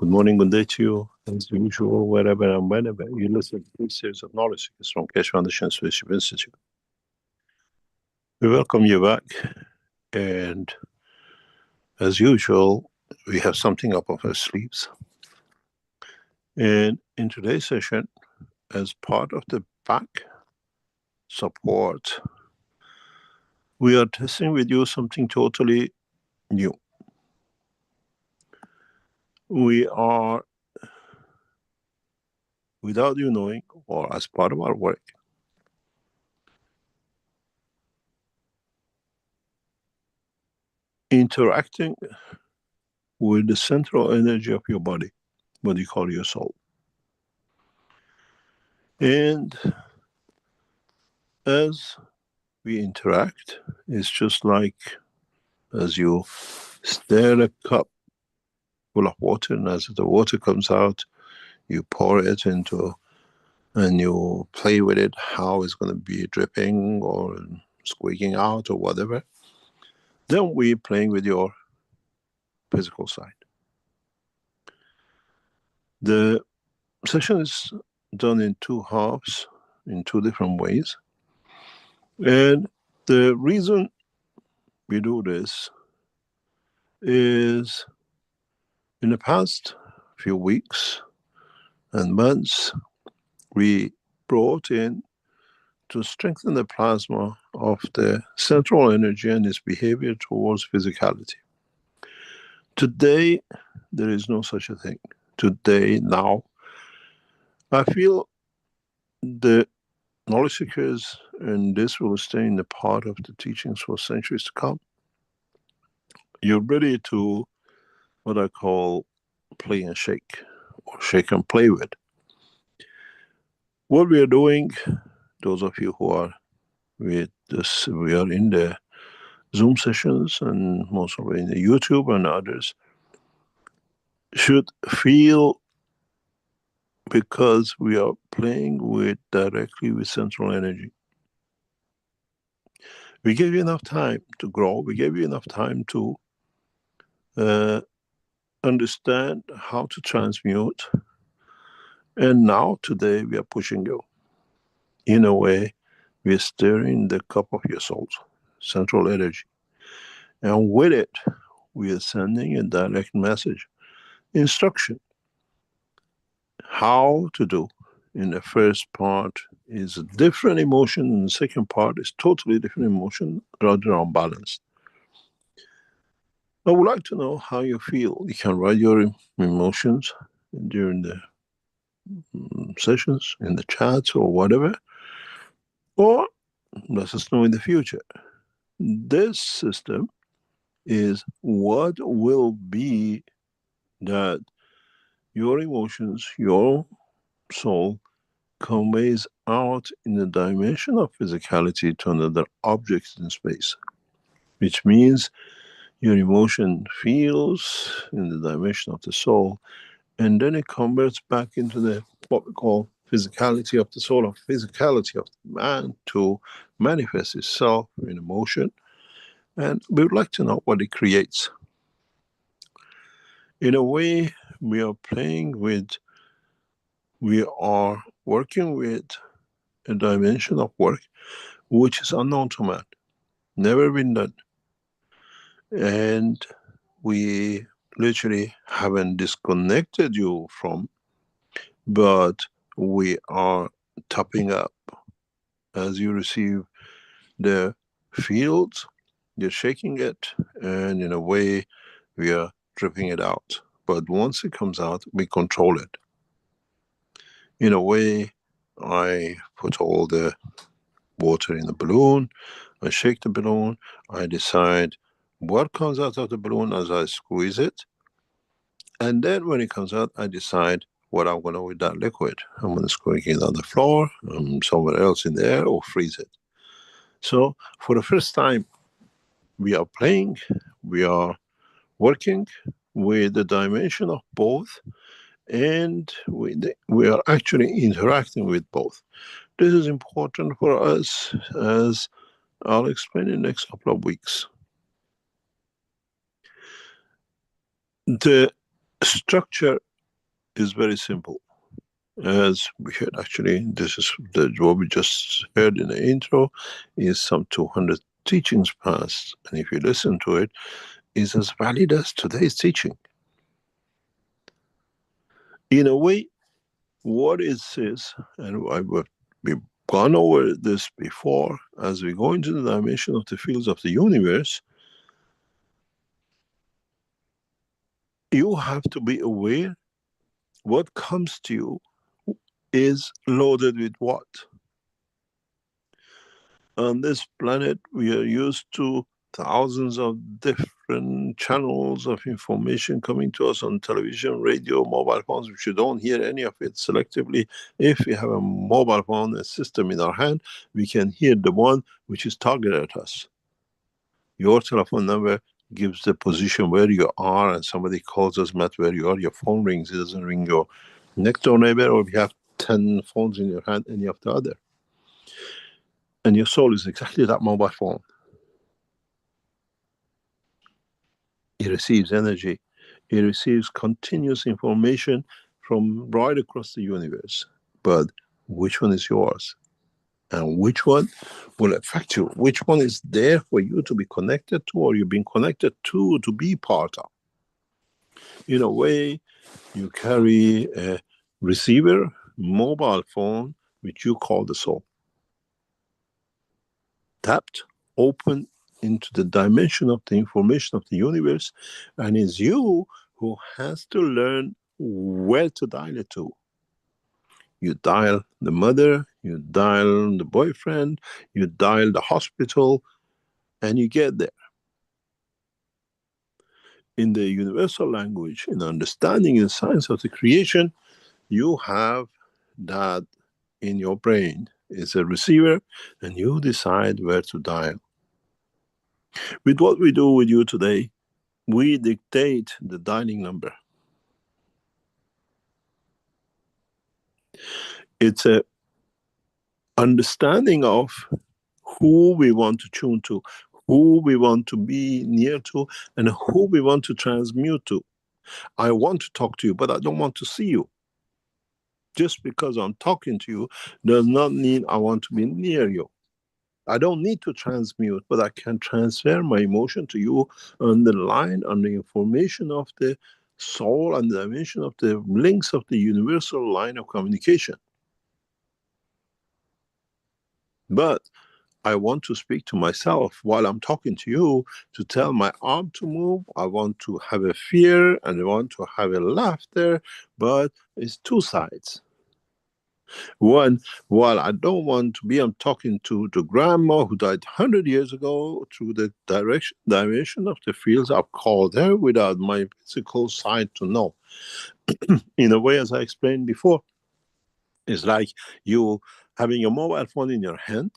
Good morning, good day to you. As usual, wherever and whenever you listen to this series of knowledge is from Keshe Foundation Leadership Institute. We welcome you back, and as usual, we have something up our sleeves. And in today's session, as part of the back support, we are testing with you something totally new. We are, without you knowing, or as part of our work, interacting with the central energy of your body, what you call your soul. And as we interact, it's just like as you stir a cup full of water, and as the water comes out, you pour it into, and you play with it, how it's going to be dripping or squeaking out or whatever. Then we're playing with your physical side. The session is done in two halves, in two different ways. And the reason we do this is in the past few weeks and months, we brought in to strengthen the plasma of the central energy and its behavior towards physicality. Today, there is no such a thing. Today, now, I feel the knowledge seekers, and this will stay in the part of the teachings for centuries to come. You're ready to what I call play and shake, or shake and play with. What we are doing, those of you who are with this, we are in the Zoom sessions and most of it in the YouTube and others, should feel, because we are playing with directly with central energy. We gave you enough time to grow. We gave you enough time to understand how to transmute. And now today we are pushing you. In a way, we are stirring the cup of your soul's central energy. And with it, we are sending a direct message, instruction, how to do. In the first part is a different emotion, and the second part is totally different emotion, rather unbalanced. I would like to know how you feel. You can write your emotions during the sessions, in the chats or whatever, or let us know in the future. This system is what will be that your emotions, your soul conveys out in the dimension of physicality to another object in space, which means your emotion feels in the dimension of the soul, and then it converts back into the what we call physicality of the soul, or physicality of the man, to manifest itself in emotion. And we would like to know what it creates. In a way, we are playing with, we are working with a dimension of work which is unknown to man, never been done. And we literally haven't disconnected you from, but we are topping up. As you receive the fields, you're shaking it, and in a way, we are dripping it out. But once it comes out, we control it. In a way, I put all the water in the balloon, I shake the balloon, I decide what comes out of the balloon as I squeeze it, and then when it comes out, I decide what I'm going to do with that liquid. I'm going to squeeze it on the floor, somewhere else in the air, or freeze it. So for the first time, we are playing, we are working with the dimension of both, and we are actually interacting with both. This is important for us, as I'll explain in the next couple of weeks. The structure is very simple. As we heard, actually, this is what we just heard in the intro, is some 200 teachings past. And if you listen to it, it's as valid as today's teaching. In a way, what it says, and we've gone over this before, as we go into the dimension of the fields of the universe, you have to be aware what comes to you is loaded with what. On this planet, we are used to thousands of different channels of information coming to us on television, radio, mobile phones, which you don't hear any of it selectively. If we have a mobile phone, a system in our hand, we can hear the one which is targeted at us. Your telephone number gives the position where you are, and somebody calls us, Matt, where you are. Your phone rings, it doesn't ring your next door neighbor, or if you have 10 phones in your hand, any of the other. And your soul is exactly that mobile phone. It receives energy. It receives continuous information from right across the universe. But which one is yours? And which one will affect you? Which one is there for you to be connected to, or you've been connected to be part of? In a way, you carry a receiver, mobile phone, which you call the soul. Tapped, open into the dimension of the information of the universe, and it's you who has to learn where to dial it to. You dial the mother, you dial the boyfriend, you dial the hospital, and you get there. In the universal language, in understanding the science of the creation, you have that in your brain. It's a receiver, and you decide where to dial. With what we do with you today, we dictate the dialing number. It's a understanding of who we want to tune to, who we want to be near to, and who we want to transmute to. I want to talk to you, but I don't want to see you. Just because I'm talking to you does not mean I want to be near you. I don't need to transmute, but I can transfer my emotion to you on the line, on the information of the soul, and the dimension of the links of the universal line of communication. But I want to speak to myself while I'm talking to you, to tell my arm to move. I want to have a fear and I want to have a laughter, but it's two sides. One, while I don't want to be, I'm talking to grandma who died 100 years ago through the dimension of the fields. I've called her without my physical side to know. In a way, as I explained before, it's like you having a mobile phone in your hand,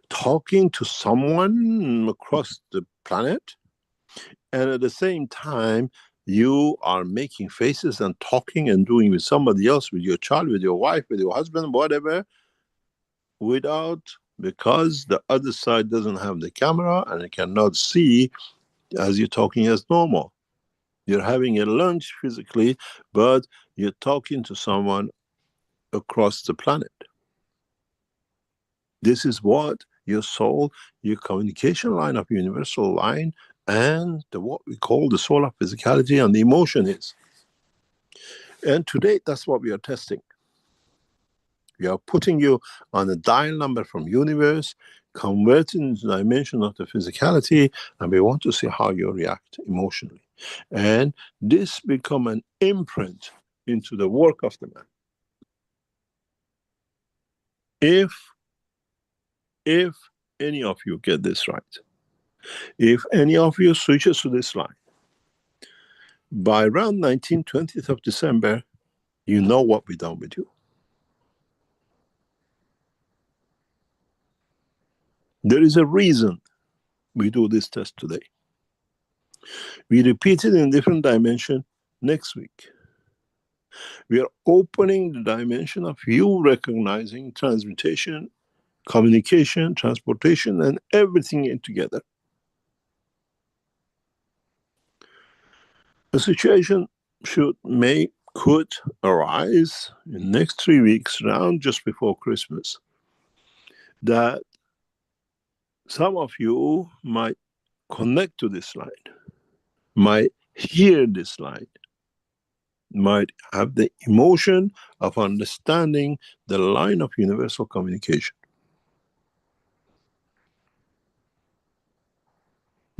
talking to someone across the planet, and at the same time, you are making faces and talking and doing with somebody else, with your child, with your wife, with your husband, whatever, because the other side doesn't have the camera and it cannot see as you're talking as normal. You're having a lunch physically, but you're talking to someone across the planet. This is what your soul, your communication line of universal line, and what we call the soul of physicality and the emotion is. And today, that's what we are testing. We are putting you on a dial number from universe, converting the dimension of the physicality, and we want to see how you react emotionally. And this become an imprint into the work of the man. If any of you get this right, if any of you switches to this line, by around 19th, 20th of December, you know what we've done with you. There is a reason we do this test today. We repeat it in different dimension next week. We are opening the dimension of you recognizing transmutation, communication, transportation, and everything in together. The situation may could arise in the next 3 weeks, around just before Christmas, that some of you might connect to this line, might hear this line, might have the emotion of understanding the line of universal communication.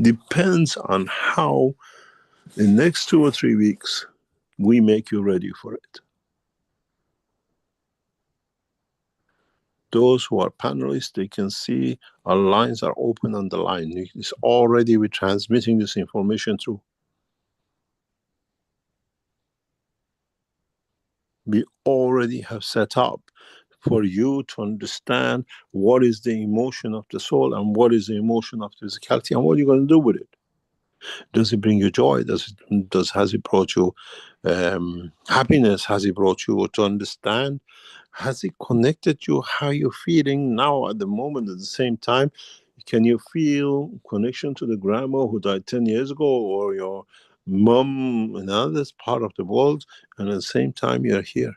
Depends on how in the next 2 or 3 weeks we make you ready for it. Those who are panelists, they can see our lines are open on the line. It's already we're transmitting this information through. We already have set up for you to understand what is the emotion of the soul and what is the emotion of physicality and what you're going to do with it. Does it bring you joy? Has it brought you happiness? Has it brought you to understand? Has it connected you how you're feeling now at the moment? At the same time, can you feel connection to the grandma who died 10 years ago, or your mom in another part of the world, and at the same time you're here?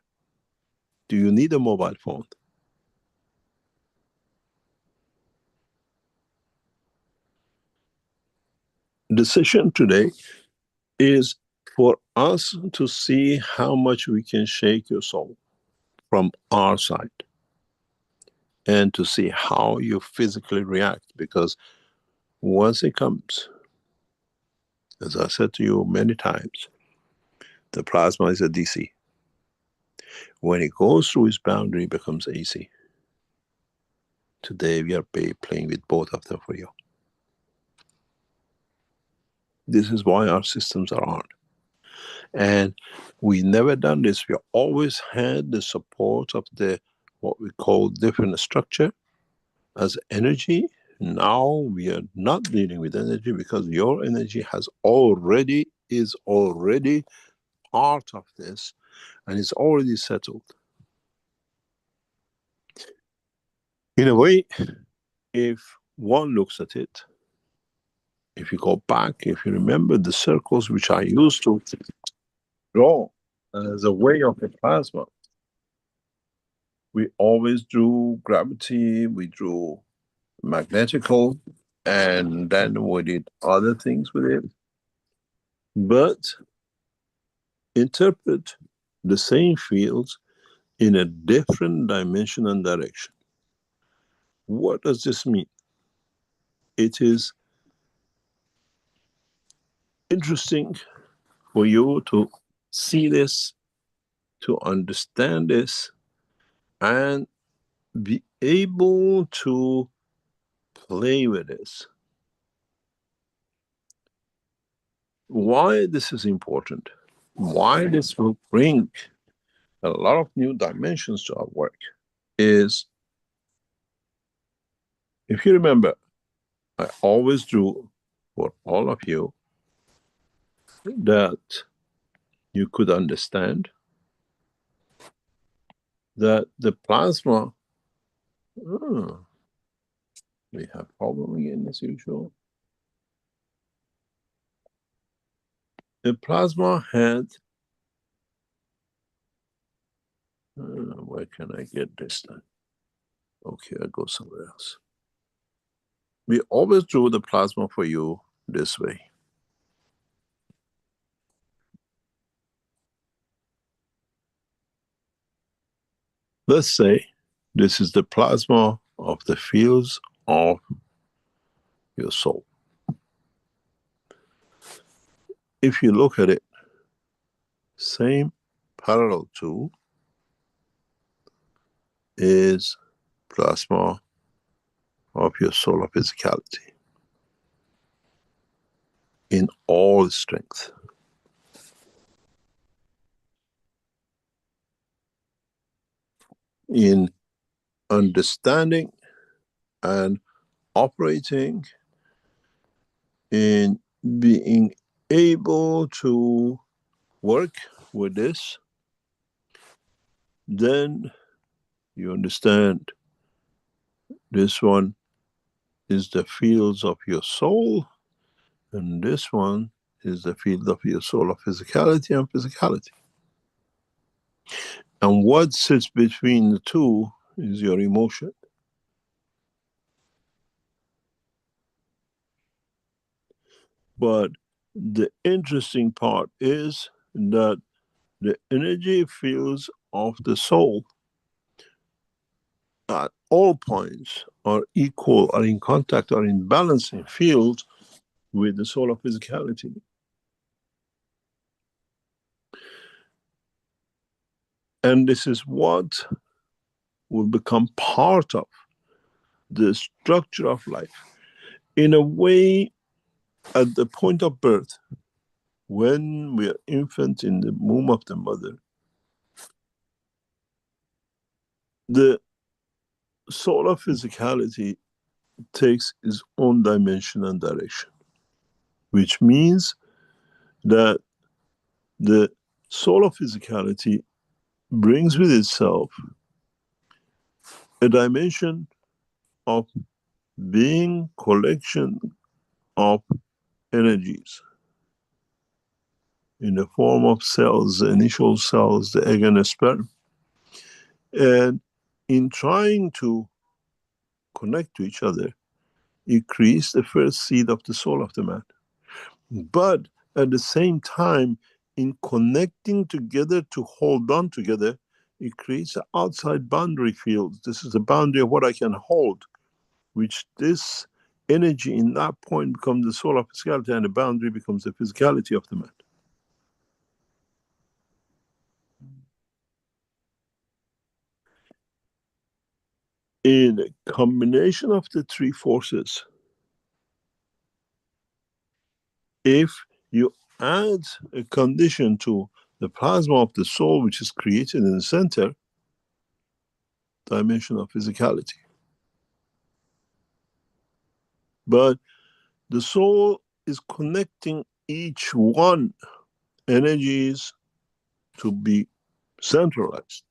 Do you need a mobile phone? The session today is for us to see how much we can shake your soul from our side, and to see how you physically react. Because once it comes, as I said to you many times, the plasma is a DC. When it goes through its boundary, it becomes AC. Today we are playing with both of them for you. This is why our systems are on. And we never done this. We always had the support of the what we call different structure as energy. Now we are not dealing with energy because your energy is already part of this, and it's already settled. In a way, if one looks at it, if you go back, if you remember the circles which I used to draw as a way of the plasma, we always drew gravity, we drew magnetical, and then we did other things with it. But interpret the same fields in a different dimension and direction. What does this mean? It is interesting for you to see this, to understand this, and be able to play with this. Why this is important, why this will bring a lot of new dimensions to our work is, if you remember, I always drew for all of you that you could understand that the plasma, we have problem again as usual. The plasma had, where can I get this done? Okay, I go somewhere else. We always drew the plasma for you this way. Let's say this is the plasma of the fields of your soul. If you look at it, same parallel to is plasma of your solar physicality in all strength. In understanding and operating, in being able to work with this, then you understand this one is the fields of your soul, and this one is the field of your soul of physicality and physicality. And what sits between the two is your emotion. But the interesting part is that the energy fields of the soul at all points are equal, are in contact, are in balancing fields with the soul of physicality. And this is what will become part of the structure of life. In a way, at the point of birth, when we are infant in the womb of the mother, the soul of physicality takes its own dimension and direction, which means that the soul of physicality brings with itself a dimension of being collection of energies in the form of cells, the initial cells, the egg and the sperm. And in trying to connect to each other, it creates the first seed of the soul of the man. But at the same time, in connecting together to hold on together, it creates an outside boundary field. This is the boundary of what I can hold, which this energy in that point becomes the soul of physicality, and the boundary becomes the physicality of the man. In a combination of the three forces, if you add a condition to the plasma of the soul, which is created in the center, dimension of physicality. But the soul is connecting each one energies to be centralized,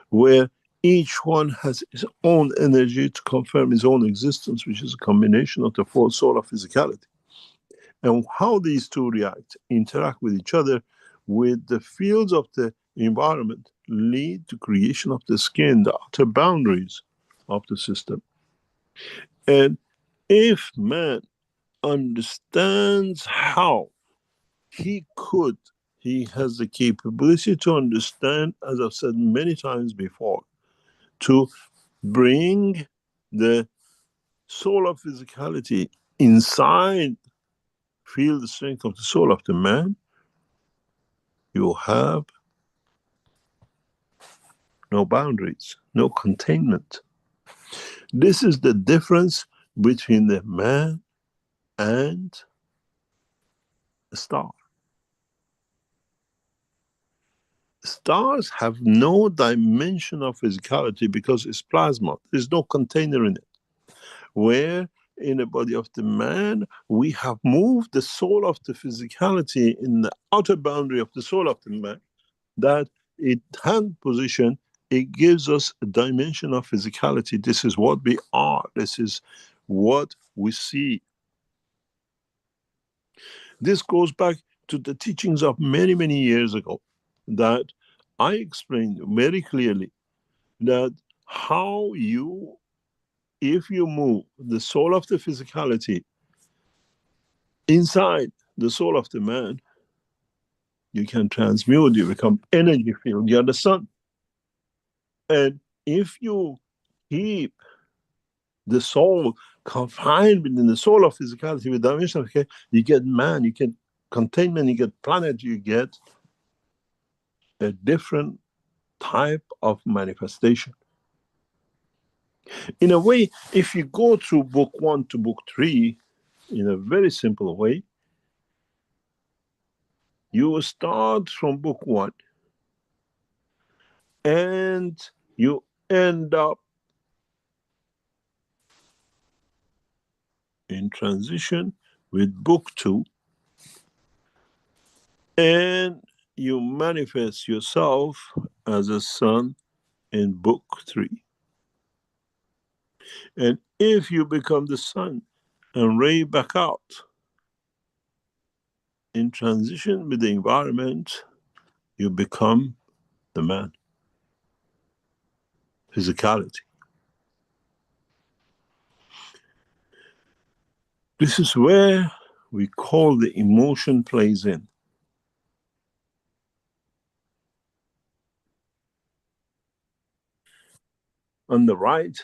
where each one has its own energy to confirm its own existence, which is a combination of the four soul of physicality. And how these two interact with each other, with the fields of the environment, lead to creation of the skin, the outer boundaries of the system. And if man understands how he has the capability to understand, as I've said many times before, to bring the soul of physicality inside, feel the strength of the soul of the man, you have no boundaries, no containment. This is the difference between the man and a star. Stars have no dimension of physicality because it's plasma. There's no container in it. Where in the body of the man, we have moved the soul of the physicality in the outer boundary of the soul of the man, that it hand position, it gives us a dimension of physicality. This is what we are. This is what we see. This goes back to the teachings of many, many years ago, that I explained very clearly that how you, if you move the soul of the physicality inside the soul of the man, you can transmute, you become energy field, you're the sun. And if you keep the soul confined within the soul of physicality with dimension, okay, you get man, you get containment, you get planet, you get a different type of manifestation. In a way, if you go through book 1 to book 3 in a very simple way, you will start from book 1 and you end up in transition with book 2, and you manifest yourself as a sun in book 3. And if you become the sun and ray back out in transition with the environment, you become the man. physicality. This is where we call the emotion plays in. On the right,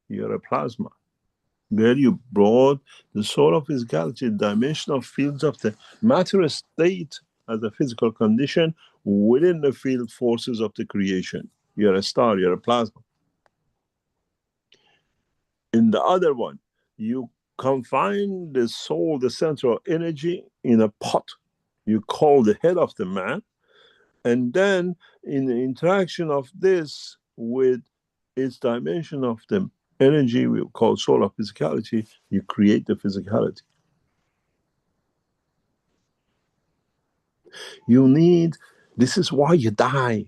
you're a plasma. There you brought the soul of physicality, dimensional fields of the matter state as a physical condition within the field forces of the creation. You're a star, you're a plasma. In the other one, you confine the soul, the central energy, in a pot. You call the head of the man. And then in the interaction of this with its dimension of the energy we call soul of physicality, you create the physicality. You need, this is why you die.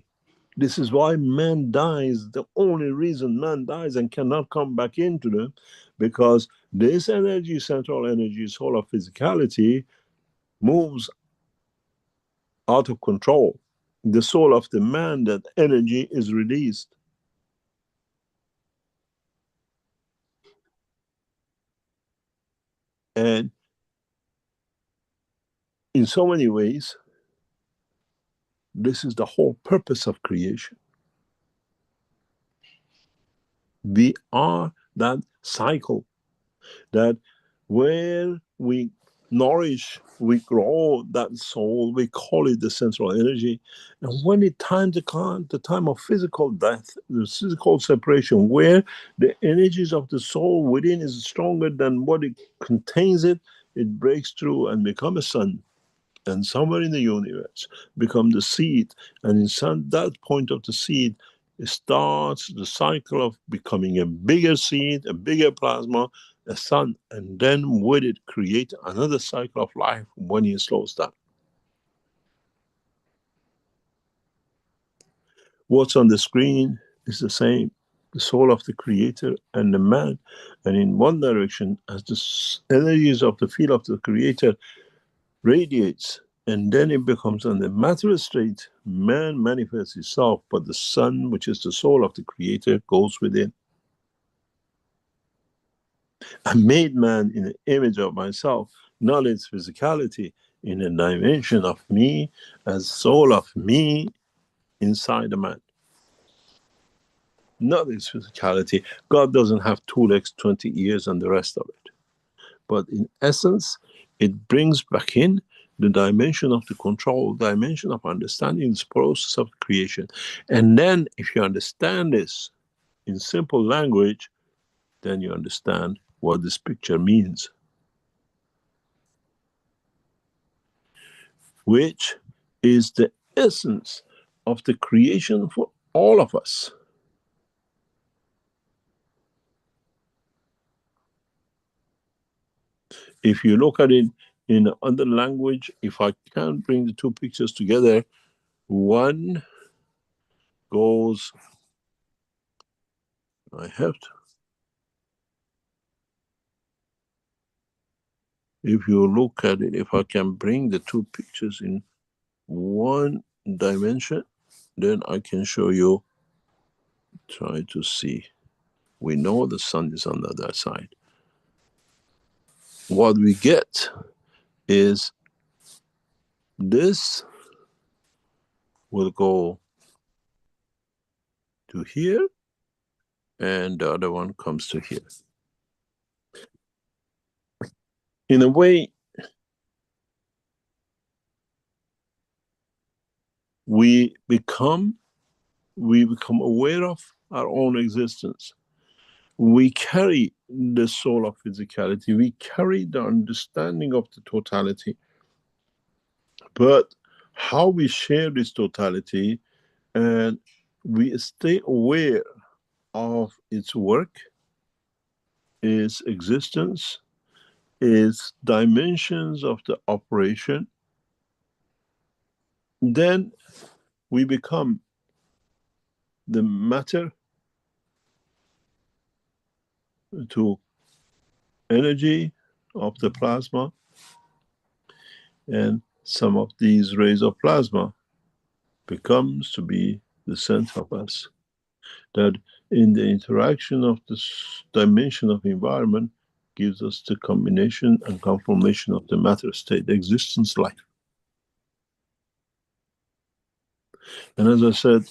This is why man dies. The only reason man dies and cannot come back into them, because this energy, central energy, soul of physicality, moves out of control. The soul of the man, that energy is released. And in so many ways, this is the whole purpose of creation. We are that cycle that where we nourish, we grow that soul, we call it the central energy. And when it time to come, the time of physical death, the physical separation, where the energies of the soul within is stronger than what it contains it breaks through and becomes a sun. And somewhere in the universe become the seed, and in that point of the seed, it starts the cycle of becoming a bigger seed, a bigger plasma, a sun, and then with it create another cycle of life when it slows down. What's on the screen is the same, the soul of the creator and the man, and in one direction, as the energies of the field of the creator radiates, and then it becomes on the matter state, man manifests itself, but the sun, which is the soul of the creator, goes within. I made man in the image of myself, not its physicality, in a dimension of me, as soul of me inside the man. Not its physicality. God doesn't have 2 legs, 20 ears, and the rest of it. But in essence, it brings back in the dimension of the control, dimension of understanding this process of creation. And then if you understand this in simple language, then you understand what this picture means, which is the essence of the creation for all of us. If you look at it in another language, if I can't bring the two pictures together, one goes, I have to. If you look at it, if I can bring the two pictures in one dimension, then I can show you, try to see. We know the sun is on the other side. What we get is this will go to here, and the other one comes to here. In a way, we become aware of our own existence. We carry the soul of physicality. We carry the understanding of the totality. But how we share this totality and we stay aware of its work, its existence, its dimensions of the operation, then we become the matter to energy of the plasma, and some of these rays of plasma becomes to be the center of us. That in the interaction of this dimension of environment gives us the combination and conformation of the matter state, existence, life. And as I said,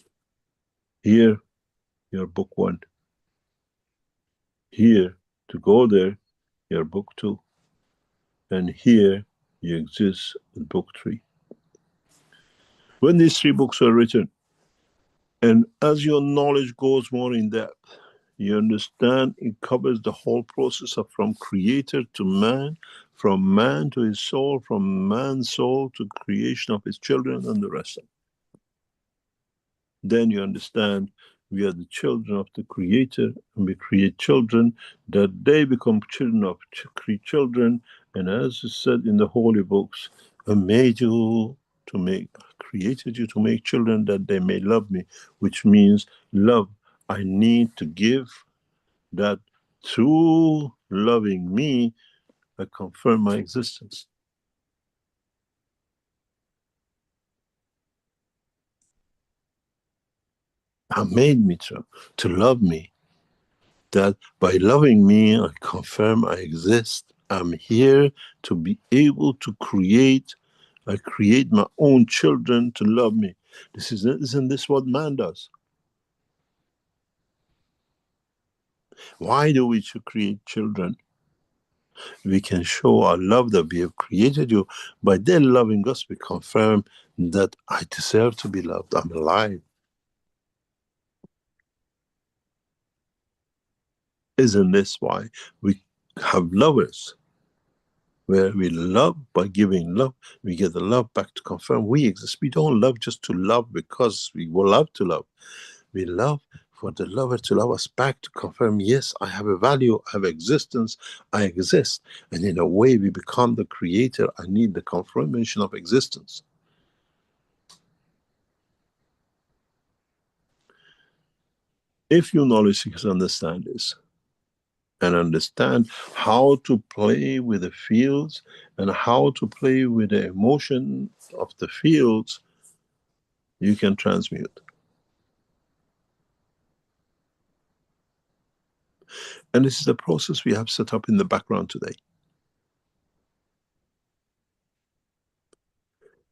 here, you're book one. Here, to go there, you're book two. And here, you exist in book three. When these three books are written, and as your knowledge goes more in depth, you understand it covers the whole process of from creator to man, from man to his soul, from man's soul to creation of his children and the rest of it. Then you understand we are the children of the creator, and we create children, that they become children of children. And as is said in the holy books, I made you to make, created you to make children that they may love me, which means love. I need to give that through loving me, I confirm my existence. I made me to love me. That by loving me, I confirm I exist. I'm here to be able to create. I create my own children to love me. Isn't this what man does? Why do we to create children? We can show our love that we have created you. By then loving us, we confirm that I deserve to be loved. I'm alive. Isn't this why we have lovers? Where we love by giving love, we get the love back to confirm we exist. We don't love just to love because we will love to love. We love for the lover to love us back to confirm, yes, I have a value, I have existence, I exist. And in a way, we become the creator. I need the confirmation of existence. If you knowledge seekers understand this, and understand how to play with the fields and how to play with the emotion of the fields, you can transmute. And this is the process we have set up in the background today.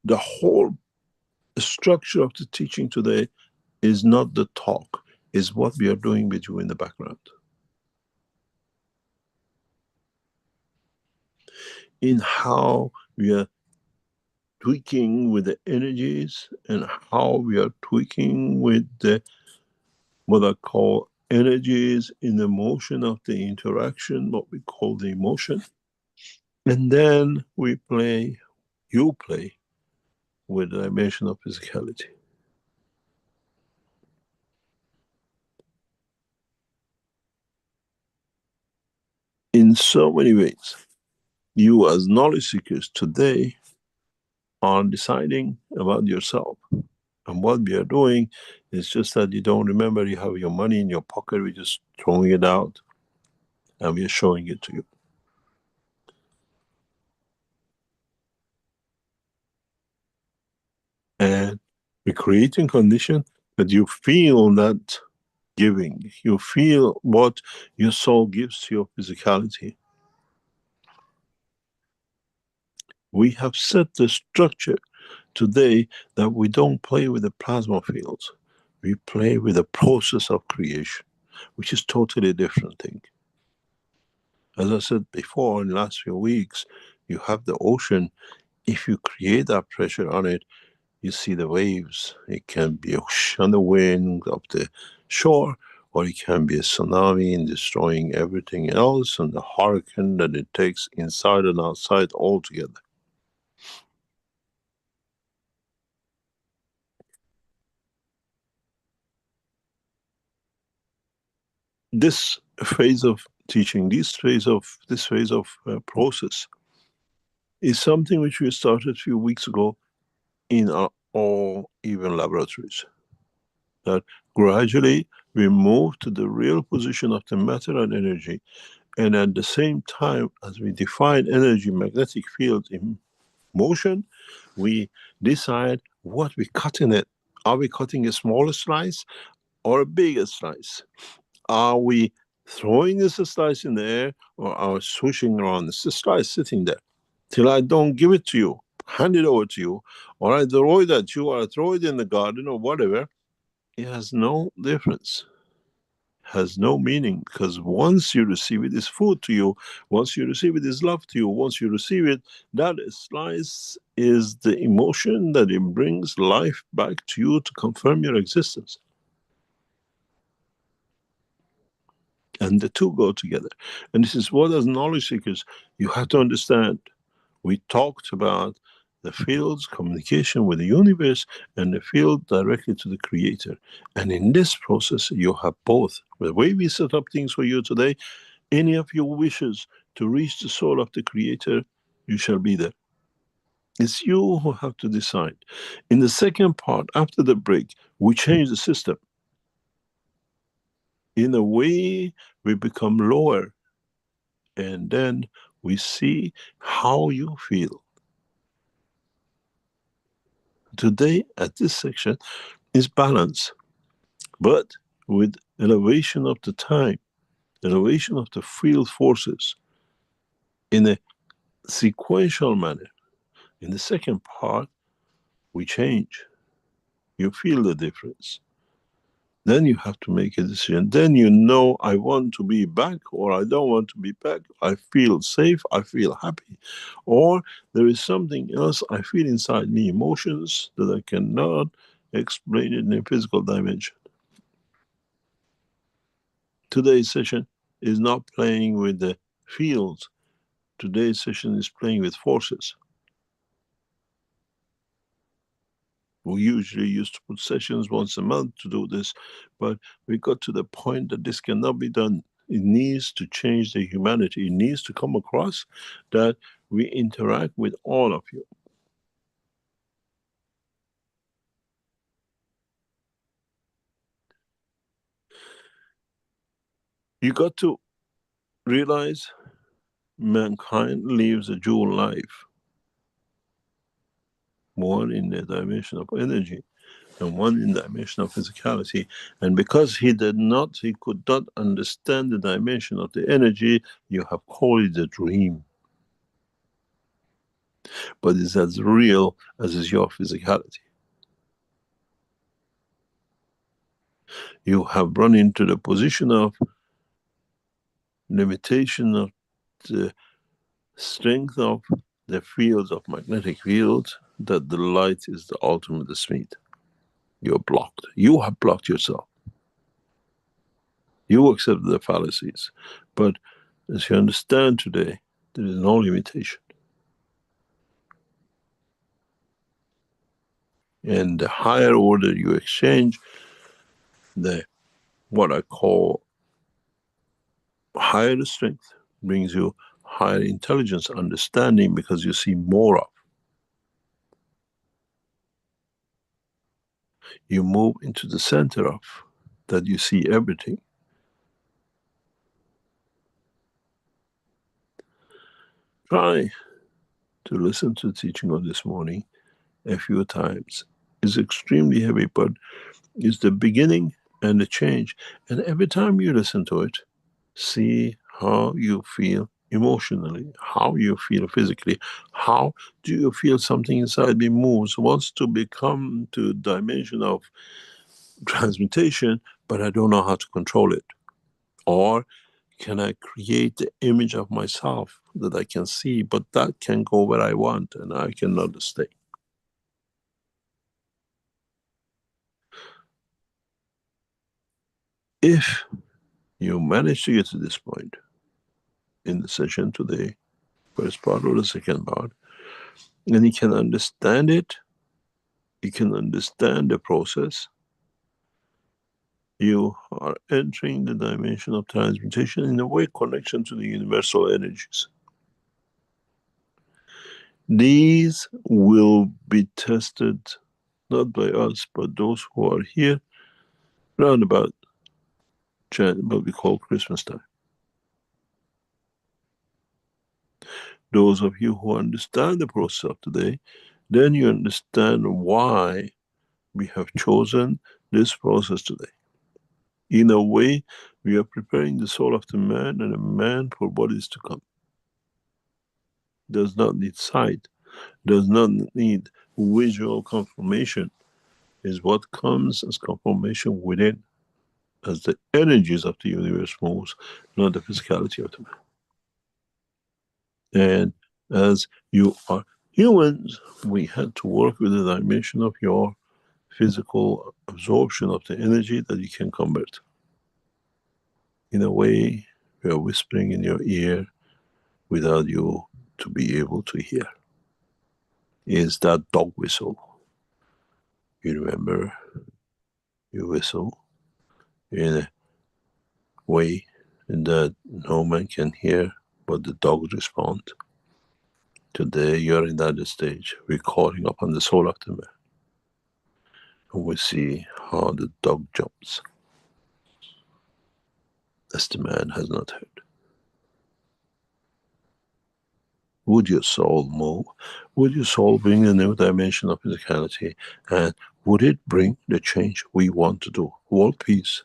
The whole structure of the teaching today is not the talk, is what we are doing with you in the background. In how we are tweaking with the energies and how we are tweaking with the what I call energies in the motion of the interaction, what we call the emotion. And then we play, you play with the dimension of physicality. In so many ways, you as knowledge seekers today are deciding about yourself. And what we are doing is just that you don't remember you have your money in your pocket, we're just throwing it out and we are showing it to you. And we're creating condition that you feel that giving, you feel what your soul gives to your physicality. We have set the structure today that we don't play with the plasma fields. We play with the process of creation, which is totally different thing. As I said before in the last few weeks, you have the ocean. If you create that pressure on it, you see the waves. It can be on the wind of the shore, or it can be a tsunami and destroying everything else, and the hurricane that it takes inside and outside altogether. This phase of teaching, this phase of process, is something which we started a few weeks ago in our all even laboratories. That gradually we move to the real position of the matter and energy, and at the same time as we define energy, magnetic field in motion, we decide what we cut in it. Are we cutting a smaller slice? or a bigger slice? Are we throwing this slice in the air, or are we swishing around? It's a slice sitting there. Till I don't give it to you, hand it over to you, or I throw it at you, or I throw it in the garden, or whatever, it has no difference. Has no meaning, because once you receive it, it's food to you. Once you receive it, it's love to you. Once you receive it, that slice is the emotion that it brings life back to you to confirm your existence. And the two go together. And this is what, as knowledge seekers, you have to understand. We talked about the fields, communication with the universe, and the field directly to the creator. And in this process, you have both. The way we set up things for you today, any of your wishes to reach the soul of the creator, you shall be there. It's you who have to decide. In the second part, after the break, we change the system. In a way, we become lower, and then we see how you feel. Today, at this section, is balance, but with elevation of the time, elevation of the field forces in a sequential manner. In the second part, we change. You feel the difference. Then you have to make a decision. Then you know, I want to be back or I don't want to be back. I feel safe, I feel happy. Or there is something else I feel inside me, emotions that I cannot explain in a physical dimension. Today's session is not playing with the fields. Today's session is playing with forces. We usually used to put sessions once a month to do this, but we got to the point that this cannot be done. It needs to change the humanity. It needs to come across that we interact with all of you. You got to realize mankind lives a dual life, one in the dimension of energy and one in the dimension of physicality. And because he could not understand the dimension of the energy, you have called it a dream. But it's as real as is your physicality. You have run into the position of limitation of the strength of the fields of magnetic fields, that the light is the ultimate speed. You're blocked. You have blocked yourself. You accept the fallacies. But as you understand today, there is no limitation. And the higher order you exchange, the what I call higher strength brings you higher intelligence, understanding, because you see more of. You move into the center of that, you see everything. Try to listen to the teaching of this morning a few times. It's extremely heavy, but it's the beginning and the change. And every time you listen to it, see how you feel emotionally, how you feel physically, how do you feel something inside me moves, wants to become to dimension of transmutation, but I don't know how to control it. Or can I create the image of myself that I can see, but that can go where I want and I cannot stay. If you manage to get to this point in the session today, first part or the second part, and you can understand it, you can understand the process, you are entering the dimension of transmutation in a way connection to the universal energies. These will be tested not by us, but those who are here round about what we call Christmas time. Those of you who understand the process of today, then you understand why we have chosen this process today. In a way, we are preparing the soul of the man and a man for what is to come. Does not need sight, does not need visual confirmation, is what comes as confirmation within, as the energies of the universe moves, not the physicality of the man. And as you are humans, we had to work with the dimension of your physical absorption of the energy that you can convert. In a way, we are whispering in your ear without you to be able to hear. Is that dog whistle. You remember, you whistle in a way that no man can hear, but the dogs respond. Today you're in that stage. We're calling upon the soul of the man. And we see how the dog jumps, as the man has not heard. Would your soul move? Would your soul bring a new dimension of physicality? And would it bring the change we want to do? World peace,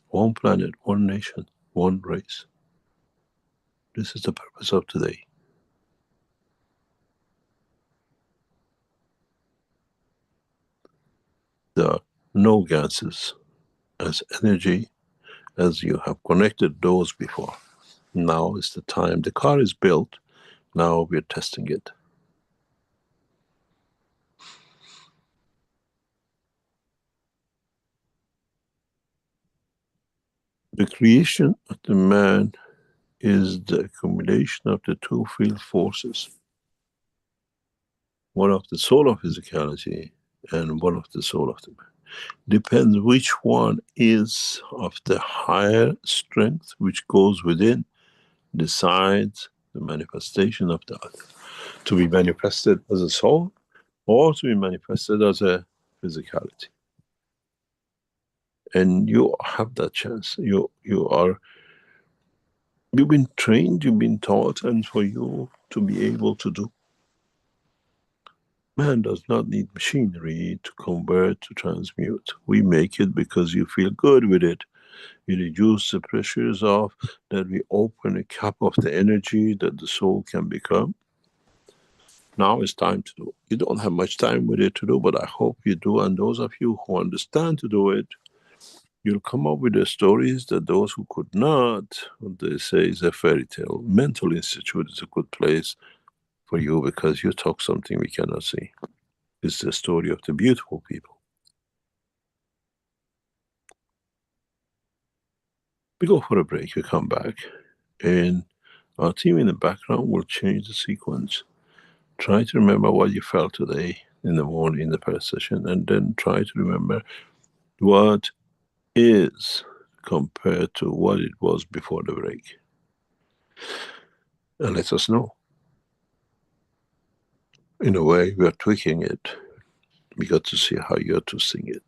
one planet, one nation, one race. This is the purpose of today. There are no gases as energy as you have connected those before. Now is the time. The car is built. Now we're testing it. The creation of the man is the accumulation of the two field forces. One of the soul of physicality and one of the soul of the man. Depends which one is of the higher strength which goes within, decides the manifestation of the other. To be manifested as a soul or to be manifested as a physicality. And you have that chance. You've been trained, you've been taught, and for you to be able to do. Man does not need machinery to convert, to transmute. We make it because you feel good with it. We reduce the pressures off, that we open a cap of the energy that the soul can become. Now it's time to do. You don't have much time with it to do, but I hope you do. And those of you who understand to do it, you'll come up with the stories that those who could not, they say, is a fairy tale. Mental Institute is a good place for you because you talk something we cannot see. It's the story of the beautiful people. We go for a break, we come back, and our team in the background will change the sequence. Try to remember what you felt today in the morning in the first session, and then try to remember what is compared to what it was before the break. And let us know. In a way, we are tweaking it. We got to see how you're to sing it.